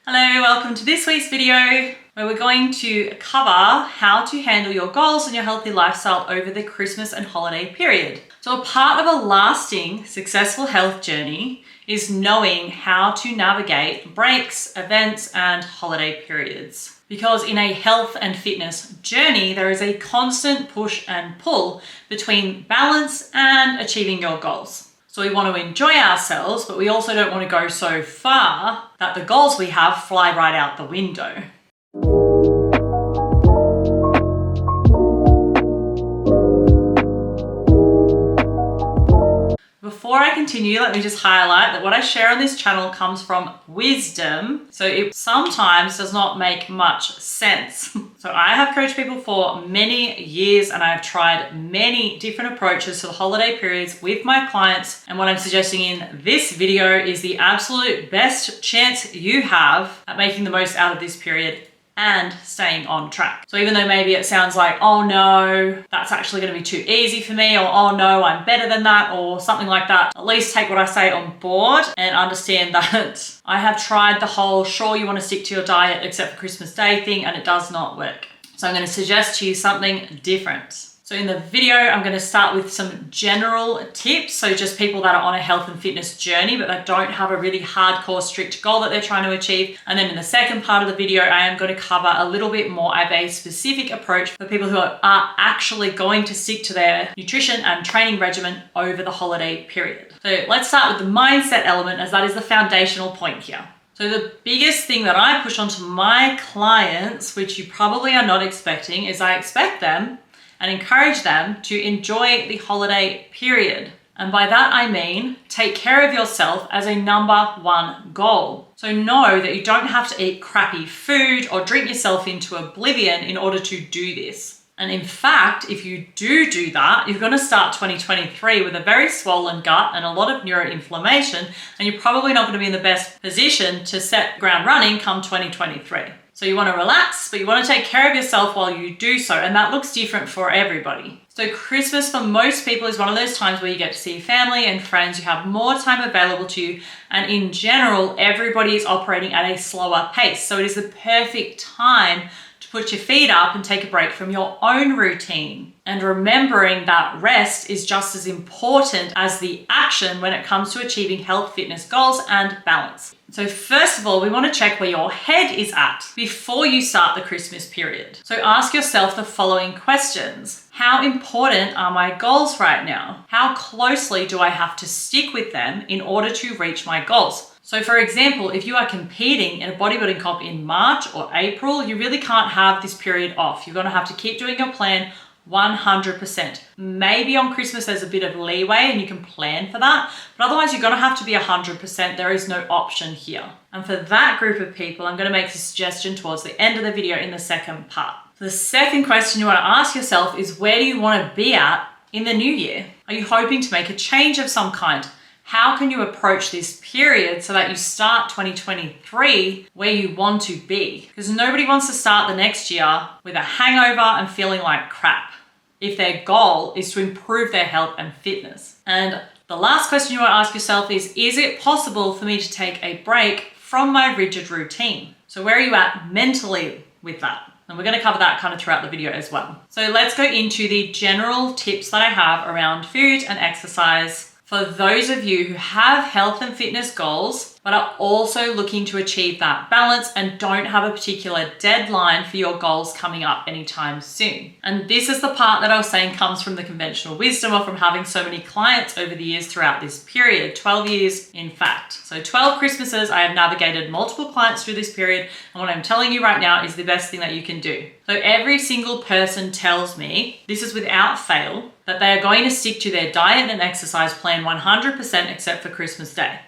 Hello, welcome to this week's video where we're going to cover how to handle your goals and your healthy lifestyle over the Christmas and holiday period. So a part of a lasting, successful health journey is knowing how to navigate breaks, events, and holiday periods. Because in a health and fitness journey, there is a constant push and pull between balance and achieving your goals. So we want to enjoy ourselves, but we also don't want to go so far that the goals we have fly right out the window. Before I continue, let me just highlight that what I share on this channel comes from wisdom, so it sometimes does not make much sense. So I have coached people for many years and I've tried many different approaches to the holiday periods with my clients, and what I'm suggesting in this video is the absolute best chance you have at making the most out of this period and staying on track. So even though maybe it sounds like, oh no, that's actually going to be too easy for me, or oh no, I'm better than that, or something like that, at least take what I say on board and understand that I have tried the whole sure you want to stick to your diet except for Christmas Day thing, and it does not work. So I'm going to suggest to you something different. So in the video, I'm going to start with some general tips. So just people that are on a health and fitness journey, but that don't have a really hardcore, strict goal that they're trying to achieve. And then in the second part of the video, I am going to cover a little bit more of a specific approach for people who are actually going to stick to their nutrition and training regimen over the holiday period. So let's start with the mindset element, as that is the foundational point here. So the biggest thing that I push onto my clients, which you probably are not expecting, is I expect them and encourage them to enjoy the holiday period. And by that I mean, take care of yourself as a number one goal. So know that you don't have to eat crappy food or drink yourself into oblivion in order to do this. And in fact, if you do that, you're going to start 2023 with a very swollen gut and a lot of neuroinflammation, and you're probably not going to be in the best position to set ground running come 2023. So you want to relax, but you want to take care of yourself while you do so. And that looks different for everybody. So Christmas for most people is one of those times where you get to see family and friends. You have more time available to you. And in general, everybody is operating at a slower pace. So it is the perfect time to put your feet up and take a break from your own routine. And remembering that rest is just as important as the action when it comes to achieving health, fitness goals and balance. So first of all, we want to check where your head is at before you start the Christmas period. So ask yourself the following questions. How important are my goals right now? How closely do I have to stick with them in order to reach my goals? So for example, if you are competing in a bodybuilding comp in March or April, you really can't have this period off. You're going to have to keep doing your plan 100%. Maybe on Christmas there's a bit of leeway and you can plan for that, but otherwise you're going to have to be 100%. There is no option here. And for that group of people, I'm going to make a suggestion towards the end of the video in the second part. The second question you want to ask yourself is, where do you want to be at in the new year? Are you hoping to make a change of some kind? How can you approach this period so that you start 2023 where you want to be? Because nobody wants to start the next year with a hangover and feeling like crap if their goal is to improve their health and fitness. And the last question you want to ask yourself is it possible for me to take a break from my rigid routine? So where are you at mentally with that? And we're going to cover that kind of throughout the video as well. So let's go into the general tips that I have around food and exercise for those of you who have health and fitness goals, but are also looking to achieve that balance and don't have a particular deadline for your goals coming up anytime soon. And this is the part that I was saying comes from the conventional wisdom or from having so many clients over the years throughout this period, 12 years in fact. So 12 Christmases, I have navigated multiple clients through this period, and what I'm telling you right now is the best thing that you can do. So every single person tells me, this is without fail, that they are going to stick to their diet and exercise plan 100% except for Christmas Day.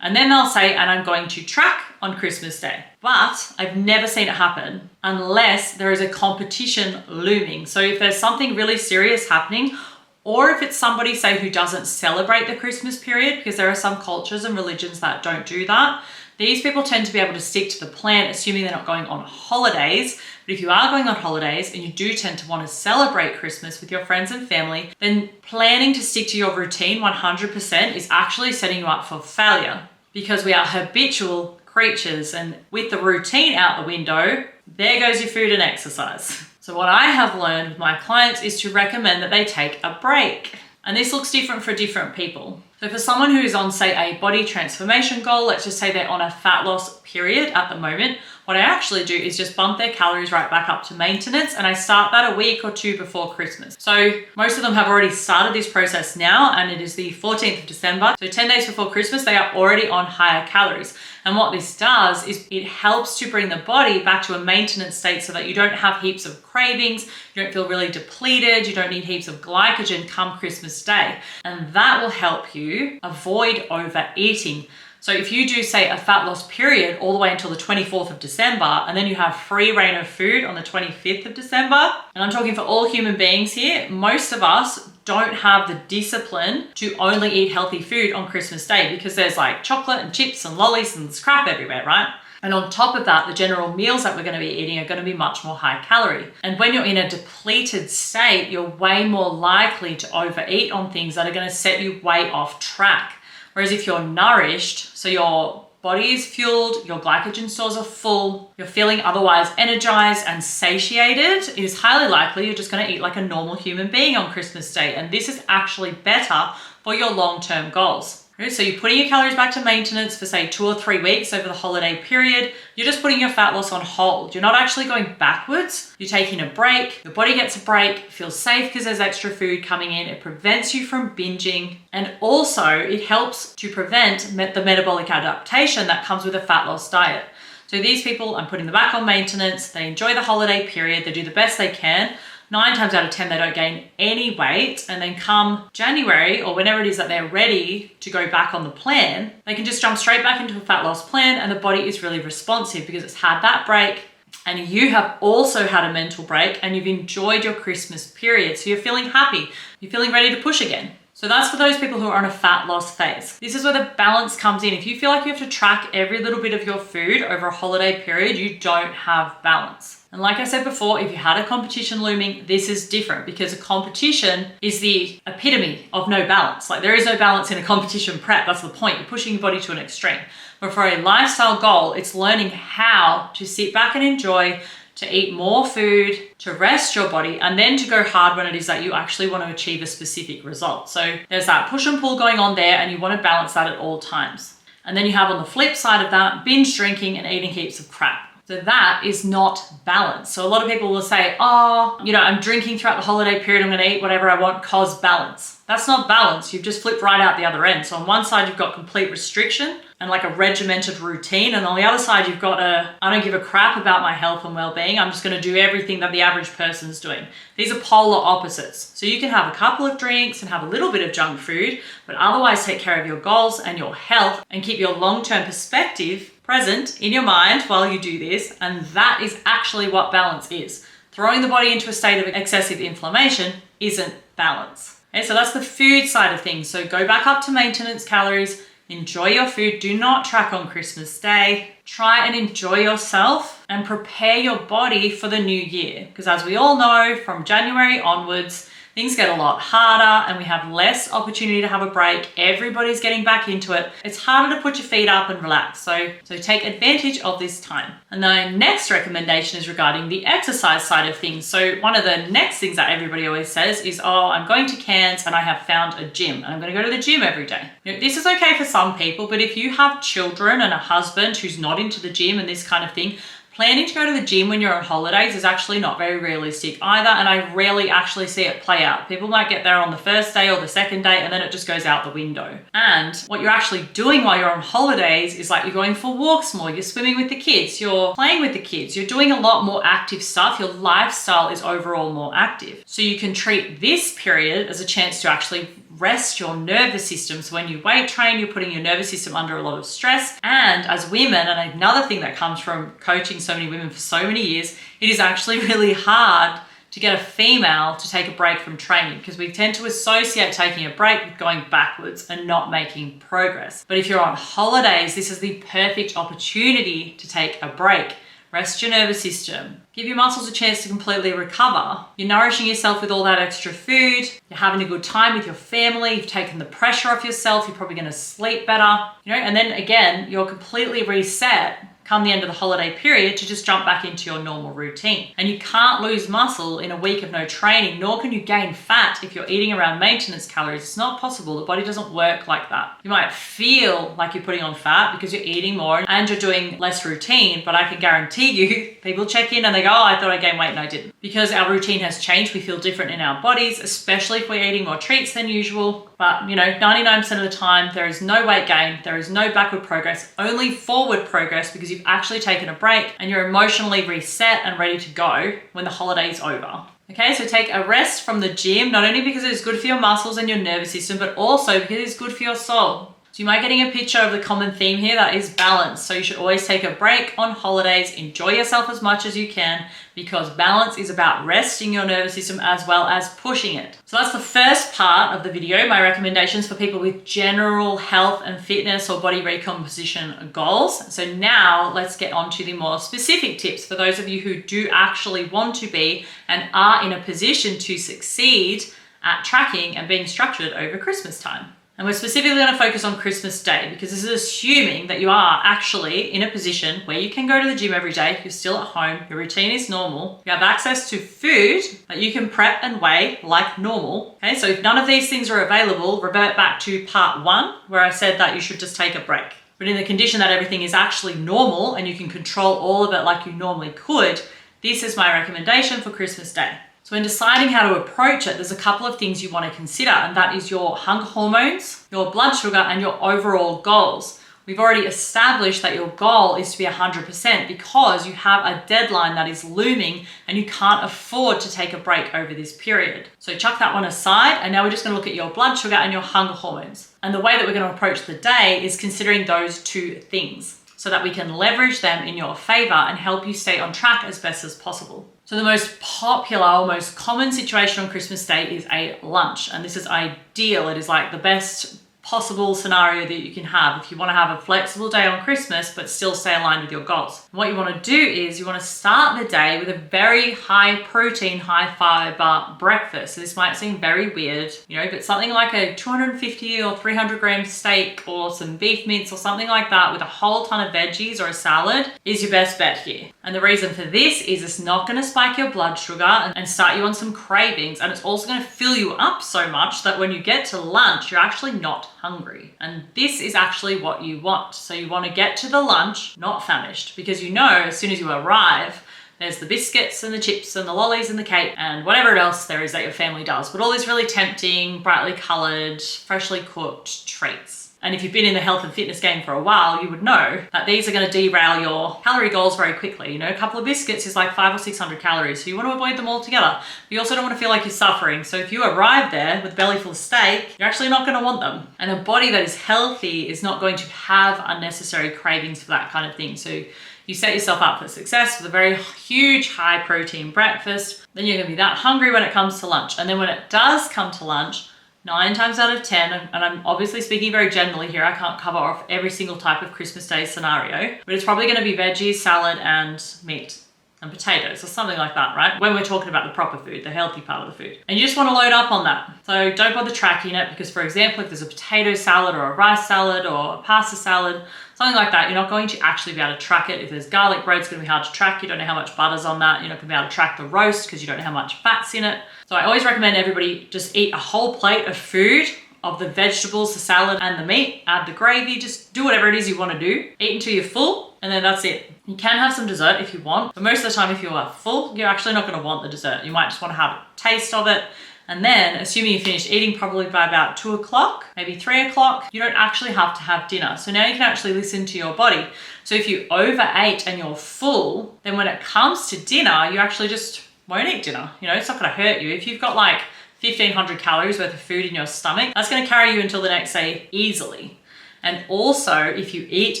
And then they'll say, and I'm going to track on Christmas Day. But I've never seen it happen unless there is a competition looming. So if there's something really serious happening, or if it's somebody, say, who doesn't celebrate the Christmas period, because there are some cultures and religions that don't do that, these people tend to be able to stick to the plan, assuming they're not going on holidays. But if you are going on holidays and you do tend to want to celebrate Christmas with your friends and family, then planning to stick to your routine 100% is actually setting you up for failure, because we are habitual creatures. And with the routine out the window, there goes your food and exercise. So what I have learned with my clients is to recommend that they take a break. And this looks different for different people. So for someone who is on, say, a body transformation goal, let's just say they're on a fat loss period at the moment, what I actually do is just bump their calories right back up to maintenance, and I start that a week or two before Christmas. So most of them have already started this process now, and it is the 14th of December. So 10 days before Christmas, they are already on higher calories. And what this does is it helps to bring the body back to a maintenance state so that you don't have heaps of cravings, you don't feel really depleted, you don't need heaps of glycogen come Christmas Day. And that will help you avoid overeating. So if you do, say, a fat loss period all the way until the 24th of December, and then you have free reign of food on the 25th of December, and I'm talking for all human beings here, most of us don't have the discipline to only eat healthy food on Christmas Day because there's like chocolate and chips and lollies and scrap everywhere, right? And on top of that, the general meals that we're going to be eating are going to be much more high calorie. And when you're in a depleted state, you're way more likely to overeat on things that are going to set you way off track. Whereas if you're nourished, so your body is fueled, your glycogen stores are full, you're feeling otherwise energized and satiated, it is highly likely you're just going to eat like a normal human being on Christmas Day. And this is actually better for your long-term goals. So you're putting your calories back to maintenance for say 2 or 3 weeks over the holiday period. You're just putting your fat loss on hold. You're not actually going backwards. You're taking a break. Your body gets a break, feels safe because there's extra food coming in. It prevents you from binging. And also it helps to prevent the metabolic adaptation that comes with a fat loss diet. So these people, I'm putting them back on maintenance. They enjoy the holiday period. They do the best they can. 9 times out of 10, they don't gain any weight. And then come January or whenever it is that they're ready to go back on the plan, they can just jump straight back into a fat loss plan, and the body is really responsive because it's had that break and you have also had a mental break and you've enjoyed your Christmas period. So you're feeling happy. You're feeling ready to push again. So that's for those people who are on a fat loss phase. This is where the balance comes in. If you feel like you have to track every little bit of your food over a holiday period, you don't have balance. And like I said before, if you had a competition looming, this is different because a competition is the epitome of no balance. Like there is no balance in a competition prep. That's the point. You're pushing your body to an extreme. But for a lifestyle goal, it's learning how to sit back and enjoy, to eat more food, to rest your body, and then to go hard when it is that you actually want to achieve a specific result. So there's that push and pull going on there, and you want to balance that at all times. And then you have on the flip side of that, binge drinking and eating heaps of crap. So that is not balance. So a lot of people will say, oh, I'm drinking throughout the holiday period, I'm going to eat whatever I want, cause balance. That's not balance. You've just flipped right out the other end. So on one side, you've got complete restriction and like a regimented routine. And on the other side, you've got I don't give a crap about my health and well-being. I'm just going to do everything that the average person's doing. These are polar opposites. So you can have a couple of drinks and have a little bit of junk food, but otherwise take care of your goals and your health and keep your long-term perspective present in your mind while you do this. And that is actually what balance is. Throwing the body into a state of excessive inflammation isn't balance. Okay, so that's the food side of things. So go back up to maintenance calories, enjoy your food, do not track on Christmas Day, try and enjoy yourself and prepare your body for the new year. Because as we all know, from January onwards, things get a lot harder and we have less opportunity to have a break. Everybody's getting back into it. It's harder to put your feet up and relax. So take advantage of this time. And the next recommendation is regarding the exercise side of things. So one of the next things that everybody always says is, oh, I'm going to Cairns and I have found a gym and I'm going to go to the gym every day. This is okay for some people, but if you have children and a husband who's not into the gym and this kind of thing, planning to go to the gym when you're on holidays is actually not very realistic either, and I rarely actually see it play out. People might get there on the first day or the second day and then it just goes out the window. And what you're actually doing while you're on holidays is like you're going for walks more, you're swimming with the kids, you're playing with the kids, you're doing a lot more active stuff. Your lifestyle is overall more active. So you can treat this period as a chance to actually rest your nervous system. So when you weight train, you're putting your nervous system under a lot of stress. And as women, and another thing that comes from coaching so many women for so many years, it is actually really hard to get a female to take a break from training because we tend to associate taking a break with going backwards and not making progress. But if you're on holidays, this is the perfect opportunity to take a break. Rest your nervous system. Give your muscles a chance to completely recover. You're nourishing yourself with all that extra food. You're having a good time with your family. You've taken the pressure off yourself. You're probably going to sleep better, and then again, you're completely reset come the end of the holiday period to just jump back into your normal routine. And you can't lose muscle in a week of no training, nor can you gain fat if you're eating around maintenance calories. It's not possible. The body doesn't work like that. You might feel like you're putting on fat because you're eating more and you're doing less routine, but I can guarantee you, people check in and they go, oh, I thought I gained weight and I didn't. Because our routine has changed, we feel different in our bodies, especially if we're eating more treats than usual. But 99% of the time, there is no weight gain, there is no backward progress, only forward progress because you've actually taken a break and you're emotionally reset and ready to go when the holiday is over. Okay, so take a rest from the gym, not only because it's good for your muscles and your nervous system, but also because it's good for your soul. So you might be getting a picture of the common theme here, that is balance. So you should always take a break on holidays, enjoy yourself as much as you can, because balance is about resting your nervous system as well as pushing it. So that's the first part of the video, my recommendations for people with general health and fitness or body recomposition goals. So now let's get on to the more specific tips for those of you who do actually want to be and are in a position to succeed at tracking and being structured over Christmas time. And we're specifically going to focus on Christmas Day because this is assuming that you are actually in a position where you can go to the gym every day, you're still at home, your routine is normal, you have access to food that you can prep and weigh like normal. Okay, so if none of these things are available, revert back to part 1 where I said that you should just take a break. But in the condition that everything is actually normal and you can control all of it like you normally could, this is my recommendation for Christmas Day. So in deciding how to approach it, there's a couple of things you want to consider, and that is your hunger hormones, your blood sugar, and your overall goals. We've already established that your goal is to be 100% because you have a deadline that is looming and you can't afford to take a break over this period. So chuck that one aside, and now we're just going to look at your blood sugar and your hunger hormones. And the way that we're going to approach the day is considering those two things so that we can leverage them in your favor and help you stay on track as best as possible. So the most popular or most common situation on Christmas Day is a lunch, and this is ideal. It is like the best possible scenario that you can have if you want to have a flexible day on Christmas but still stay aligned with your goals. And what you want to do is you want to start the day with a very high protein, high fiber breakfast. So this might seem very weird, but something like a 250 or 300 gram steak or some beef mince or something like that with a whole ton of veggies or a salad is your best bet here. And the reason for this is it's not going to spike your blood sugar and start you on some cravings, and it's also going to fill you up so much that when you get to lunch, you're actually not hungry. And this is actually what you want. So you want to get to the lunch not famished, because as soon as you arrive, there's the biscuits and the chips and the lollies and the cake and whatever else there is that your family does. But all these really tempting, brightly colored, freshly cooked treats. And if you've been in the health and fitness game for a while, you would know that these are going to derail your calorie goals very quickly. A couple of biscuits is like 500 or 600 calories. So you want to avoid them altogether. But you also don't want to feel like you're suffering. So if you arrive there with a belly full of steak, you're actually not going to want them. And a body that is healthy is not going to have unnecessary cravings for that kind of thing. So you set yourself up for success with a very huge high protein breakfast. Then you're going to be that hungry when it comes to lunch. And then when it does come to lunch, 9 times out of 10, and I'm obviously speaking very generally here, I can't cover off every single type of Christmas Day scenario, but it's probably going to be veggies, salad, and meat and potatoes or something like that, right? When we're talking about the proper food, the healthy part of the food. And you just want to load up on that. So don't bother tracking it because, for example, if there's a potato salad or a rice salad or a pasta salad, something like that, you're not going to actually be able to track it. If there's garlic bread, it's going to be hard to track. You don't know how much butter's on that. You're not going to be able to track the roast because you don't know how much fat's in it. So I always recommend everybody just eat a whole plate of food, of the vegetables, the salad, and the meat. Add the gravy. Just do whatever it is you want to do. Eat until you're full, and then that's it. You can have some dessert if you want, but most of the time if you are full, you're actually not going to want the dessert. You might just want to have a taste of it. And then, assuming you finish eating probably by about 2 o'clock, maybe 3 o'clock, you don't actually have to have dinner. So now you can actually listen to your body. So if you overate and you're full, then when it comes to dinner, you actually just won't eat dinner. It's not going to hurt you. If you've got like 1,500 calories worth of food in your stomach, that's going to carry you until the next day easily. And also, if you eat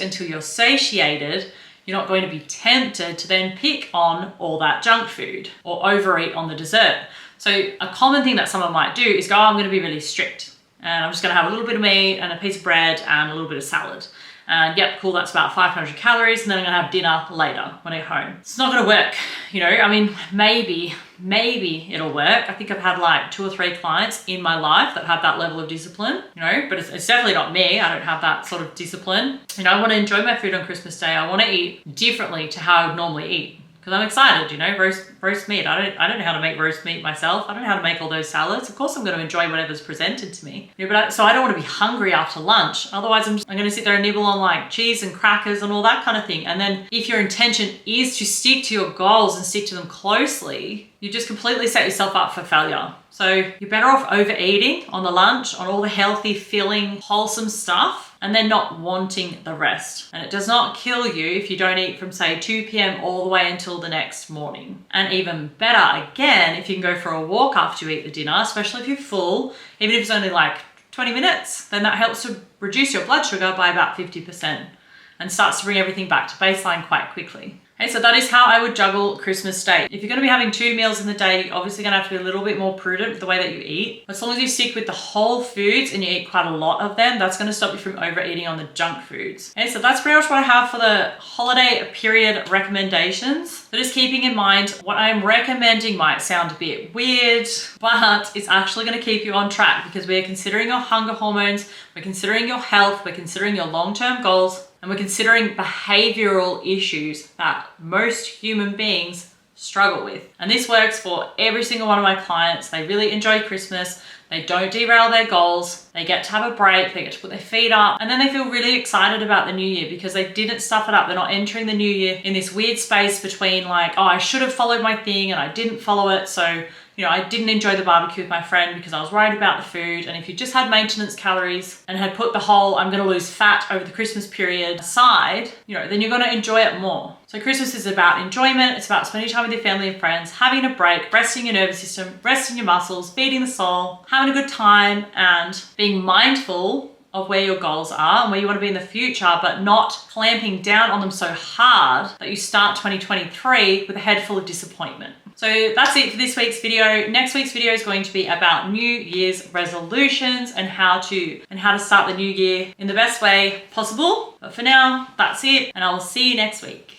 until you're satiated, you're not going to be tempted to then pick on all that junk food or overeat on the dessert. So a common thing that someone might do is go, I'm going to be really strict and I'm just going to have a little bit of meat and a piece of bread and a little bit of salad. And yep, cool, that's about 500 calories. And then I'm gonna have dinner later when I get home. It's not gonna work, you know? I mean, maybe it'll work. I think I've had like 2 or 3 clients in my life that have that level of discipline, you know, but it's definitely not me. I don't have that sort of discipline. You know, I want to enjoy my food on Christmas Day. I want to eat differently to how I would normally eat. Because I'm excited, you know, roast meat. I don't know how to make roast meat myself. I don't know how to make all those salads. Of course, I'm going to enjoy whatever's presented to me. You know, so I don't want to be hungry after lunch. Otherwise, I'm going to sit there and nibble on like cheese and crackers and all that kind of thing. And then if your intention is to stick to your goals and stick to them closely, you just completely set yourself up for failure. So you're better off overeating on the lunch, on all the healthy, filling, wholesome stuff, and then not wanting the rest. And it does not kill you if you don't eat from say 2 p.m. all the way until the next morning. And even better, again, if you can go for a walk after you eat the dinner, especially if you're full, even if it's only like 20 minutes, then that helps to reduce your blood sugar by about 50% and starts to bring everything back to baseline quite quickly. Okay, so that is how I would juggle Christmas Day. If you're going to be having 2 meals in the day, you're obviously going to have to be a little bit more prudent with the way that you eat. As long as you stick with the whole foods and you eat quite a lot of them, that's going to stop you from overeating on the junk foods. Okay, so that's pretty much what I have for the holiday period recommendations. So just keeping in mind, what I'm recommending might sound a bit weird, but it's actually going to keep you on track because we're considering your hunger hormones, we're considering your health, we're considering your long-term goals, and we're considering behavioral issues that most human beings struggle with. And this works for every single one of my clients. They really enjoy Christmas. They don't derail their goals. They get to have a break. They get to put their feet up. And then they feel really excited about the new year because they didn't stuff it up. They're not entering the new year in this weird space between like, oh, I should have followed my thing and I didn't follow it. So, you know, I didn't enjoy the barbecue with my friend because I was worried about the food. And if you just had maintenance calories and had put the whole I'm going to lose fat over the Christmas period aside, you know, then you're going to enjoy it more. So Christmas is about enjoyment. It's about spending time with your family and friends, having a break, resting your nervous system, resting your muscles, feeding the soul, having a good time, and being mindful of where your goals are and where you want to be in the future, but not clamping down on them so hard that you start 2023 with a head full of disappointment. So that's it for this week's video. Next week's video is going to be about New Year's resolutions and how to start the new year in the best way possible. But for now, that's it, and I will see you next week.